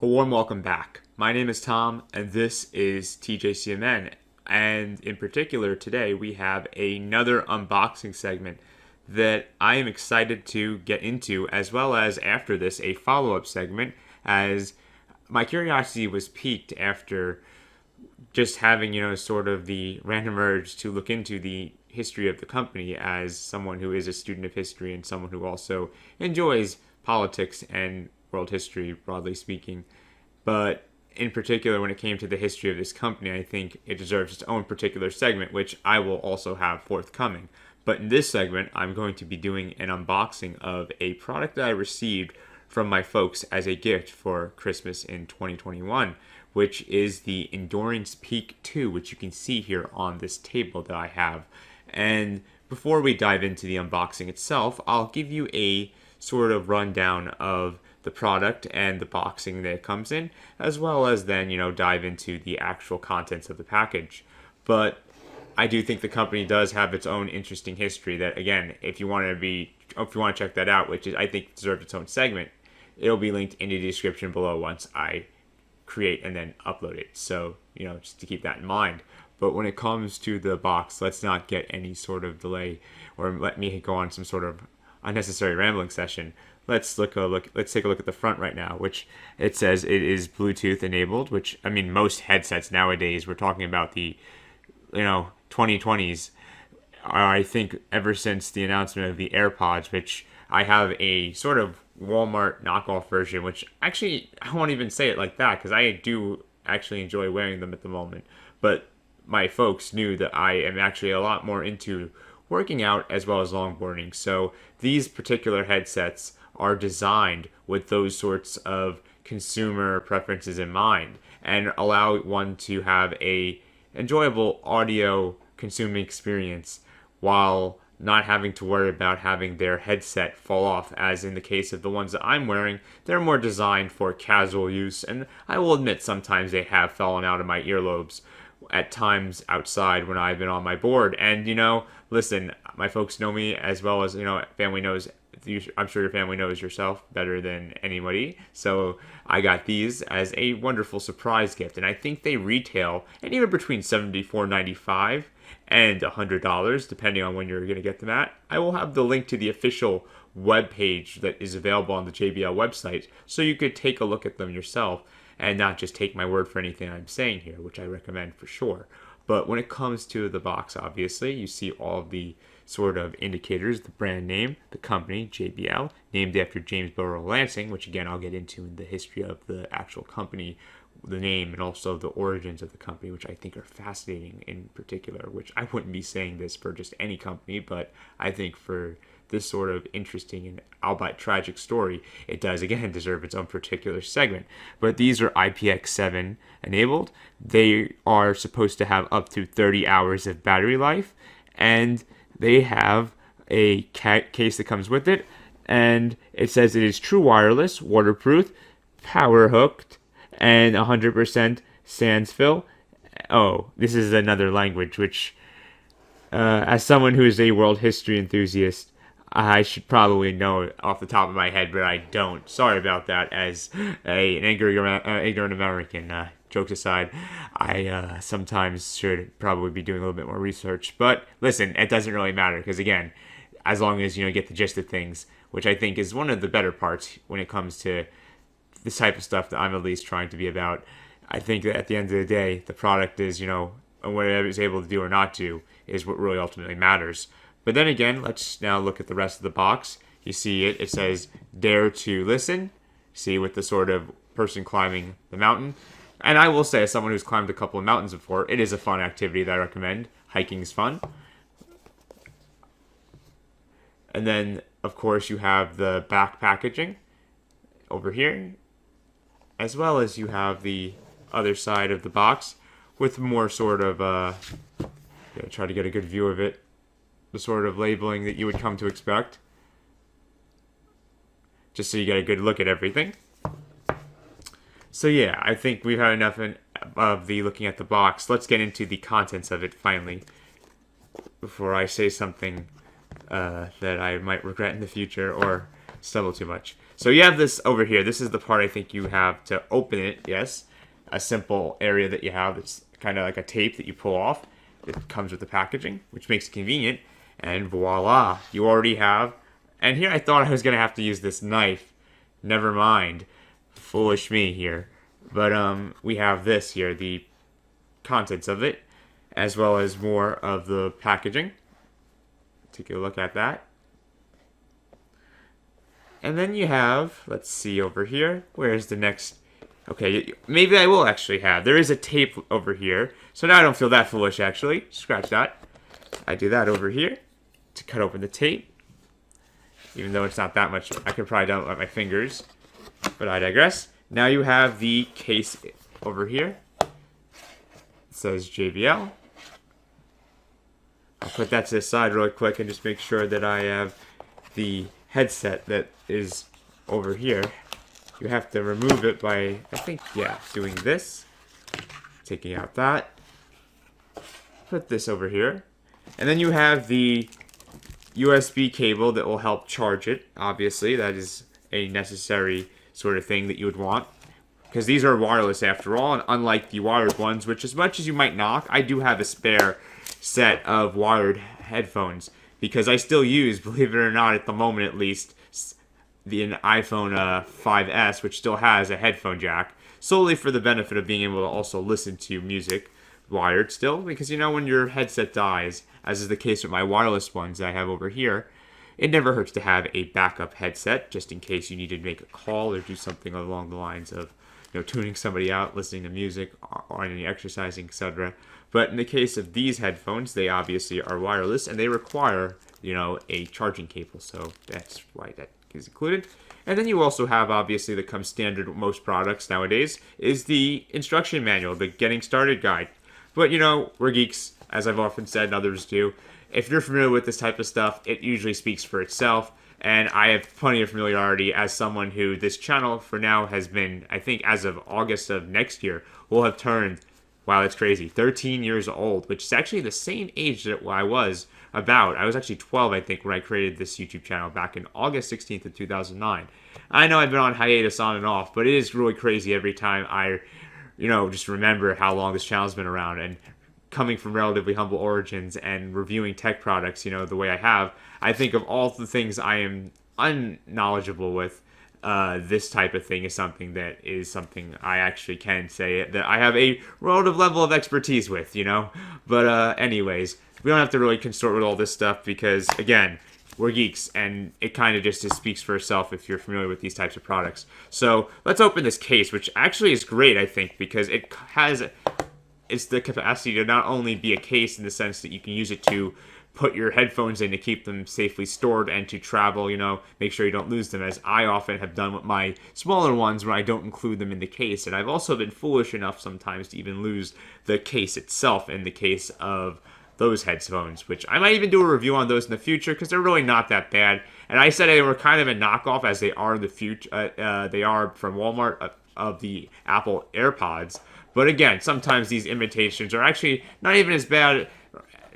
A warm welcome back. My name is Tom, and this is TJCMN. And in particular, today we have another unboxing segment that I am excited to get into, as well as after this, a follow up segment, as my curiosity was piqued after just having, sort of the random urge to look into the history of the company as someone who is a student of history and someone who also enjoys politics and world history, broadly speaking. But in particular, when it came to the history of this company, I think it deserves its own particular segment, which I will also have forthcoming. But in this segment, I'm going to be doing an unboxing of a product that I received from my folks as a gift for Christmas in 2021, which is the Endurance Peak II, which you can see here on this table that I have. And before we dive into the unboxing itself, I'll give you a sort of rundown of the product and the boxing that it comes in, as well as then, dive into the actual contents of the package. But I do think the company does have its own interesting history that, again, if you want to check that out, which is, I think, deserves its own segment, it'll be linked in the description below once I create and then upload it. So, just to keep that in mind. But when it comes to the box, let's not get any sort of delay or let me go on some sort of unnecessary rambling session. Let's take a look at the front right now, which it says it is Bluetooth enabled, which, I mean, most headsets nowadays, we're talking about the, 2020s, I think ever since the announcement of the AirPods, which I have a sort of Walmart knockoff version, which actually, I won't even say it like that, because I do actually enjoy wearing them at the moment. But my folks knew that I am actually a lot more into working out as well as longboarding. So these particular headsets are designed with those sorts of consumer preferences in mind and allow one to have a enjoyable audio consuming experience while not having to worry about having their headset fall off, as in the case of the ones that I'm wearing. They're more designed for casual use, and I will admit sometimes they have fallen out of my earlobes at times outside when I've been on my board. And, listen, my folks know me as well as, family knows. I'm sure your family knows yourself better than anybody. So I got these as a wonderful surprise gift. And I think they retail anywhere between $74.95 and $100, depending on when you're going to get them at. I will have the link to the official webpage that is available on the JBL website, so you could take a look at them yourself and not just take my word for anything I'm saying here, which I recommend for sure. But when it comes to the box, obviously, you see all of the sort of indicators, the brand name, the company, JBL, named after James Burrow Lansing, which again I'll get into in the history of the actual company, the name, and also the origins of the company, which I think are fascinating in particular, which I wouldn't be saying this for just any company, but I think for this sort of interesting and albeit tragic story, it does again deserve its own particular segment. But these are IPX7 enabled. They are supposed to have up to 30 hours of battery life, and they have a case that comes with it, and it says it is true wireless, waterproof, power hooked, and 100% sans fill. Oh, this is another language, which, as someone who is a world history enthusiast, I should probably know it off the top of my head, but I don't. Sorry about that. As an ignorant American, jokes aside, I sometimes should probably be doing a little bit more research. But listen, it doesn't really matter because, again, as long as you get the gist of things, which I think is one of the better parts when it comes to this type of stuff that I'm at least trying to be about. I think that at the end of the day, the product is, and whatever it's able to do or not do is what really ultimately matters. But then again, let's now look at the rest of the box. You see it says, dare to listen. See, with the sort of person climbing the mountain. And I will say, as someone who's climbed a couple of mountains before, it is a fun activity that I recommend. Hiking is fun. And then, of course, you have the back packaging over here, as well as you have the other side of the box with more sort of, try to get a good view of it, the sort of labeling that you would come to expect, just so you get a good look at everything. So yeah, I think we've had enough of the looking at the box. Let's get into the contents of it finally, before I say something that I might regret in the future, or stumble too much. So you have this over here. This is the part I think you have to open it. Yes, a simple area that you have. It's kind of like a tape that you pull off. It comes with the packaging, which makes it convenient. And voila, you already have. And here I thought I was gonna have to use this knife. Never mind. Foolish me here. But we have this here, the contents of it, as well as more of the packaging. Take a look at that. And then you have, let's see over here, where's the next, okay, maybe I will actually have, there is a tape over here, so now I don't feel that foolish actually, scratch that. I do that over here to cut open the tape, even though it's not that much, I could probably do it with my fingers, but I digress. Now you have the case over here, it says JBL. I'll put that to the side really quick and just make sure that I have the headset that is over here. You have to remove it by, I think, yeah, doing this. Taking out that. Put this over here. And then you have the USB cable that will help charge it. Obviously, that is a necessary sort of thing that you would want. Because these are wireless after all, and unlike the wired ones, which as much as you might knock, I do have a spare set of wired headphones. Because I still use, believe it or not, at the moment at least, the iPhone 5S, which still has a headphone jack, solely for the benefit of being able to also listen to music wired still. Because, you know, when your headset dies, as is the case with my wireless ones that I have over here, it never hurts to have a backup headset, just in case you need to make a call or do something along the lines of, you know, tuning somebody out, listening to music, or any exercising, etc. But in the case of these headphones, they obviously are wireless, and they require, you know, a charging cable. So that's why that is included. And then you also have, obviously, that comes standard with most products nowadays, is the instruction manual, the getting started guide. But, you know, we're geeks, as I've often said, and others do. If you're familiar with this type of stuff, it usually speaks for itself. And I have plenty of familiarity as someone who this channel for now has been, I think as of August of next year, will have turned, wow, that's crazy, 13 years old, which is actually the same age that I was about. I was actually 12, I think, when I created this YouTube channel back in August 16th of 2009. I know I've been on hiatus on and off, but it is really crazy every time I, you know, just remember how long this channel's been around. And coming from relatively humble origins and reviewing tech products, you know, the way I have, I think of all the things I am unknowledgeable with, this type of thing is something I actually can say that I have a relative level of expertise with, you know. But anyways, we don't have to really consort with all this stuff because, again, we're geeks, and it kind of just speaks for itself if you're familiar with these types of products. So let's open this case, which actually is great, I think, because it's the capacity to not only be a case in the sense that you can use it to put your headphones in to keep them safely stored and to travel, you know, make sure you don't lose them, as I often have done with my smaller ones where I don't include them in the case. And I've also been foolish enough sometimes to even lose the case itself in the case of those headphones, which I might even do a review on those in the future because they're really not that bad. And I said they were kind of a knockoff, as they are in the future. They are from Walmart of the Apple AirPods. But again, sometimes these imitations are actually not even as bad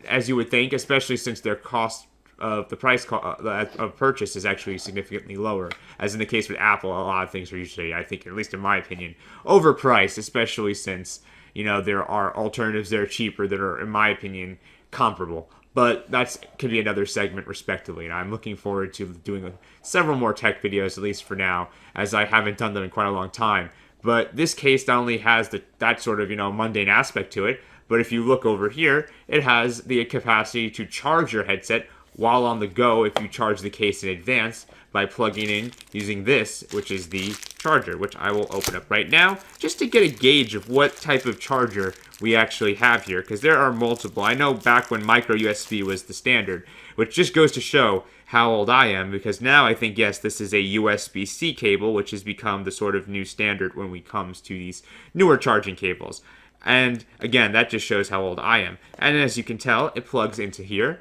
as you would think, especially since their cost of the price of purchase is actually significantly lower. As in the case with Apple, a lot of things are usually, I think, at least in my opinion, overpriced, especially since, you know, there are alternatives that are cheaper that are, in my opinion, comparable. But that could be another segment, respectively. And I'm looking forward to doing several more tech videos, at least for now, as I haven't done them in quite a long time. But this case not only has that sort of, you know, mundane aspect to it, but if you look over here, it has the capacity to charge your headset while on the go if you charge the case in advance by plugging in using this, which is the charger, which I will open up right now just to get a gauge of what type of charger we actually have here, because there are multiple. I know back when micro USB was the standard, which just goes to show how old I am, because now I think, yes, this is a USB-C cable, which has become the sort of new standard when it comes to these newer charging cables. And again, that just shows how old I am. And as you can tell, it plugs into here.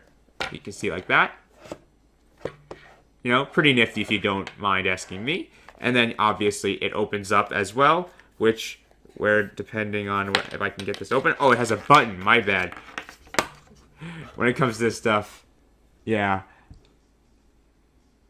You can see like that. You know, pretty nifty if you don't mind asking me. And then obviously it opens up as well, where depending on if I can get this open. Oh, it has a button, my bad. When it comes to this stuff, yeah.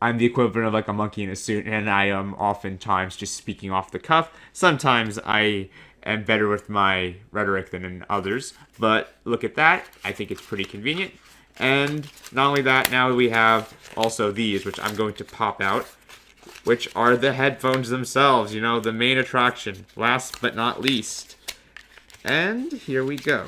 I'm the equivalent of like a monkey in a suit, and I am oftentimes just speaking off the cuff. Sometimes I am better with my rhetoric than in others, but look at that. I think it's pretty convenient. And not only that, now we have also these, which I'm going to pop out, which are the headphones themselves, you know, the main attraction, last but not least. And here we go.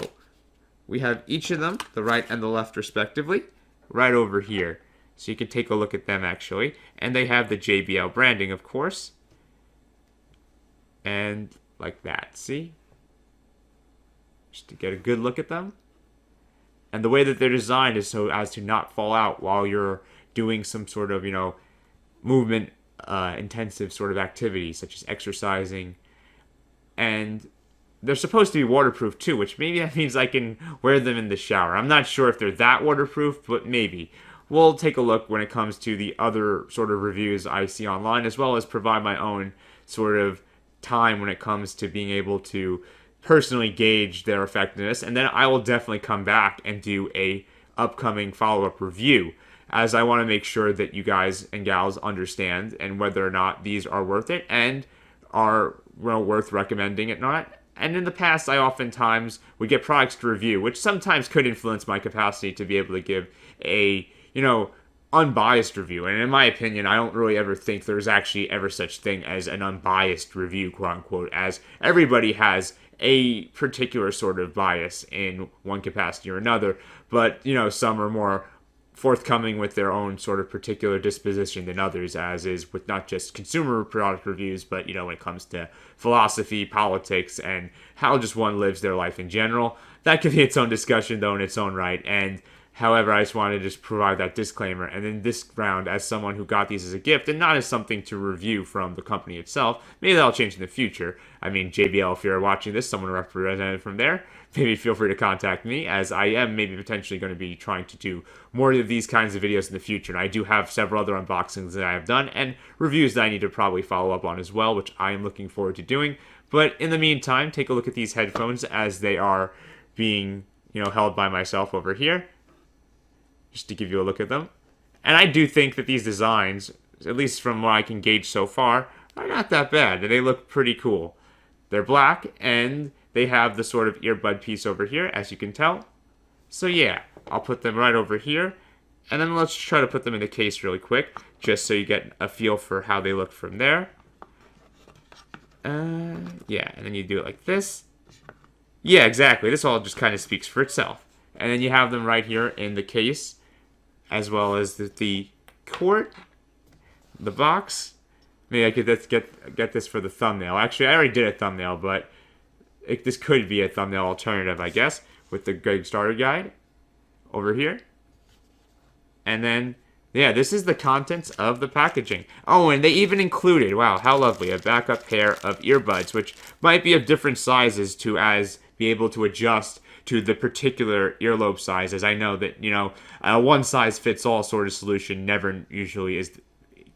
We have each of them, the right and the left respectively, right over here. So you can take a look at them actually. And they have the JBL branding, of course. And like that, see? Just to get a good look at them. And the way that they're designed is so as to not fall out while you're doing some sort of, you know, movement intensive sort of activity, such as exercising. And they're supposed to be waterproof too, which maybe that means I can wear them in the shower. I'm not sure if they're that waterproof, but maybe. We'll take a look when it comes to the other sort of reviews I see online, as well as provide my own sort of time when it comes to being able to personally gauge their effectiveness. And then I will definitely come back and do a upcoming follow-up review, as I want to make sure that you guys and gals understand and whether or not these are worth it and are, you know, worth recommending it not. And in the past, I oftentimes would get products to review, which sometimes could influence my capacity to be able to give a, you know, unbiased review. And in my opinion, I don't really ever think there's actually ever such thing as an unbiased review, quote unquote, as everybody has a particular sort of bias in one capacity or another. But, you know, some are more forthcoming with their own sort of particular disposition than others, as is with not just consumer product reviews, but, you know, when it comes to philosophy, politics, and how just one lives their life in general. That could be its own discussion, though, in its own right. And however, I just wanted to just provide that disclaimer. And then this round, as someone who got these as a gift and not as something to review from the company itself, maybe that'll change in the future. I mean, JBL, if you're watching this, someone represented from there, maybe feel free to contact me, as I am maybe potentially going to be trying to do more of these kinds of videos in the future. And I do have several other unboxings that I have done and reviews that I need to probably follow up on as well, which I am looking forward to doing. But in the meantime, take a look at these headphones as they are being, you know, held by myself over here, just to give you a look at them. And I do think that these designs, at least from what I can gauge so far, are not that bad. They look pretty cool. They're black, and they have the sort of earbud piece over here, as you can tell. So yeah, I'll put them right over here. And then let's try to put them in the case really quick, just so you get a feel for how they look from there. Yeah, and then you do it like this. Yeah, exactly. This all just kind of speaks for itself. And then you have them right here in the case, as well as the cord, the box. Maybe I could get this for the thumbnail. Actually, I already did a thumbnail, but this could be a thumbnail alternative, I guess, with the Greg Starter Guide over here. And then, yeah, this is the contents of the packaging. Oh, and they even included, wow, how lovely, a backup pair of earbuds, which might be of different sizes to be able to adjust to the particular earlobe size, as I know that, you know, a one-size-fits-all sort of solution never usually is,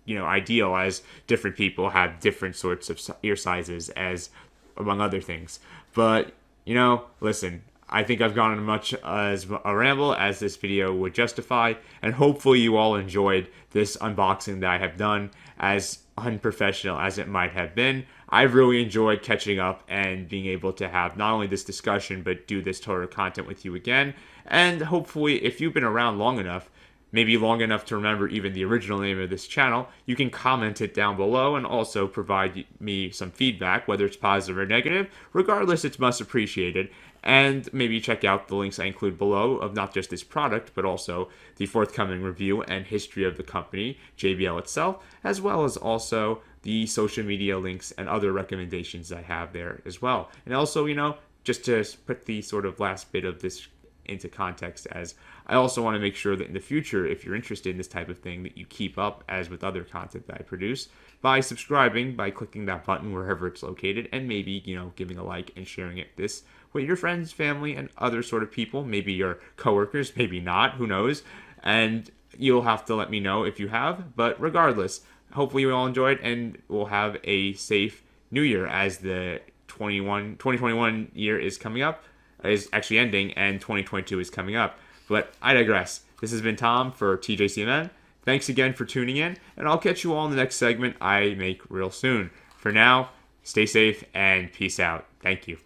you know, ideal, as different people have different sorts of ear sizes, as among other things. But, you know, listen, I think I've gone on much as a ramble as this video would justify, and hopefully you all enjoyed this unboxing that I have done, as unprofessional as it might have been. I've really enjoyed catching up and being able to have not only this discussion, but do this sort of content with you again. And hopefully, if you've been around long enough, maybe long enough to remember even the original name of this channel, you can comment it down below and also provide me some feedback, whether it's positive or negative. Regardless, it's much appreciated. And maybe check out the links I include below of not just this product, but also the forthcoming review and history of the company, JBL itself, as well as also the social media links and other recommendations I have there as well. And also, you know, just to put the sort of last bit of this into context, as I also want to make sure that in the future, if you're interested in this type of thing, that you keep up, as with other content that I produce, by subscribing, by clicking that button wherever it's located, and maybe, you know, giving a like and sharing this with your friends, family, and other sort of people, maybe your coworkers, maybe not, who knows, and you'll have to let me know if you have. But regardless, hopefully you all enjoyed, and we'll have a safe new year, as the 2021 year is coming up, is actually ending, and 2022 is coming up. But I digress. This has been Tom for TJCMN. Thanks again for tuning in, and I'll catch you all in the next segment I make real soon. For now, stay safe and peace out. Thank you.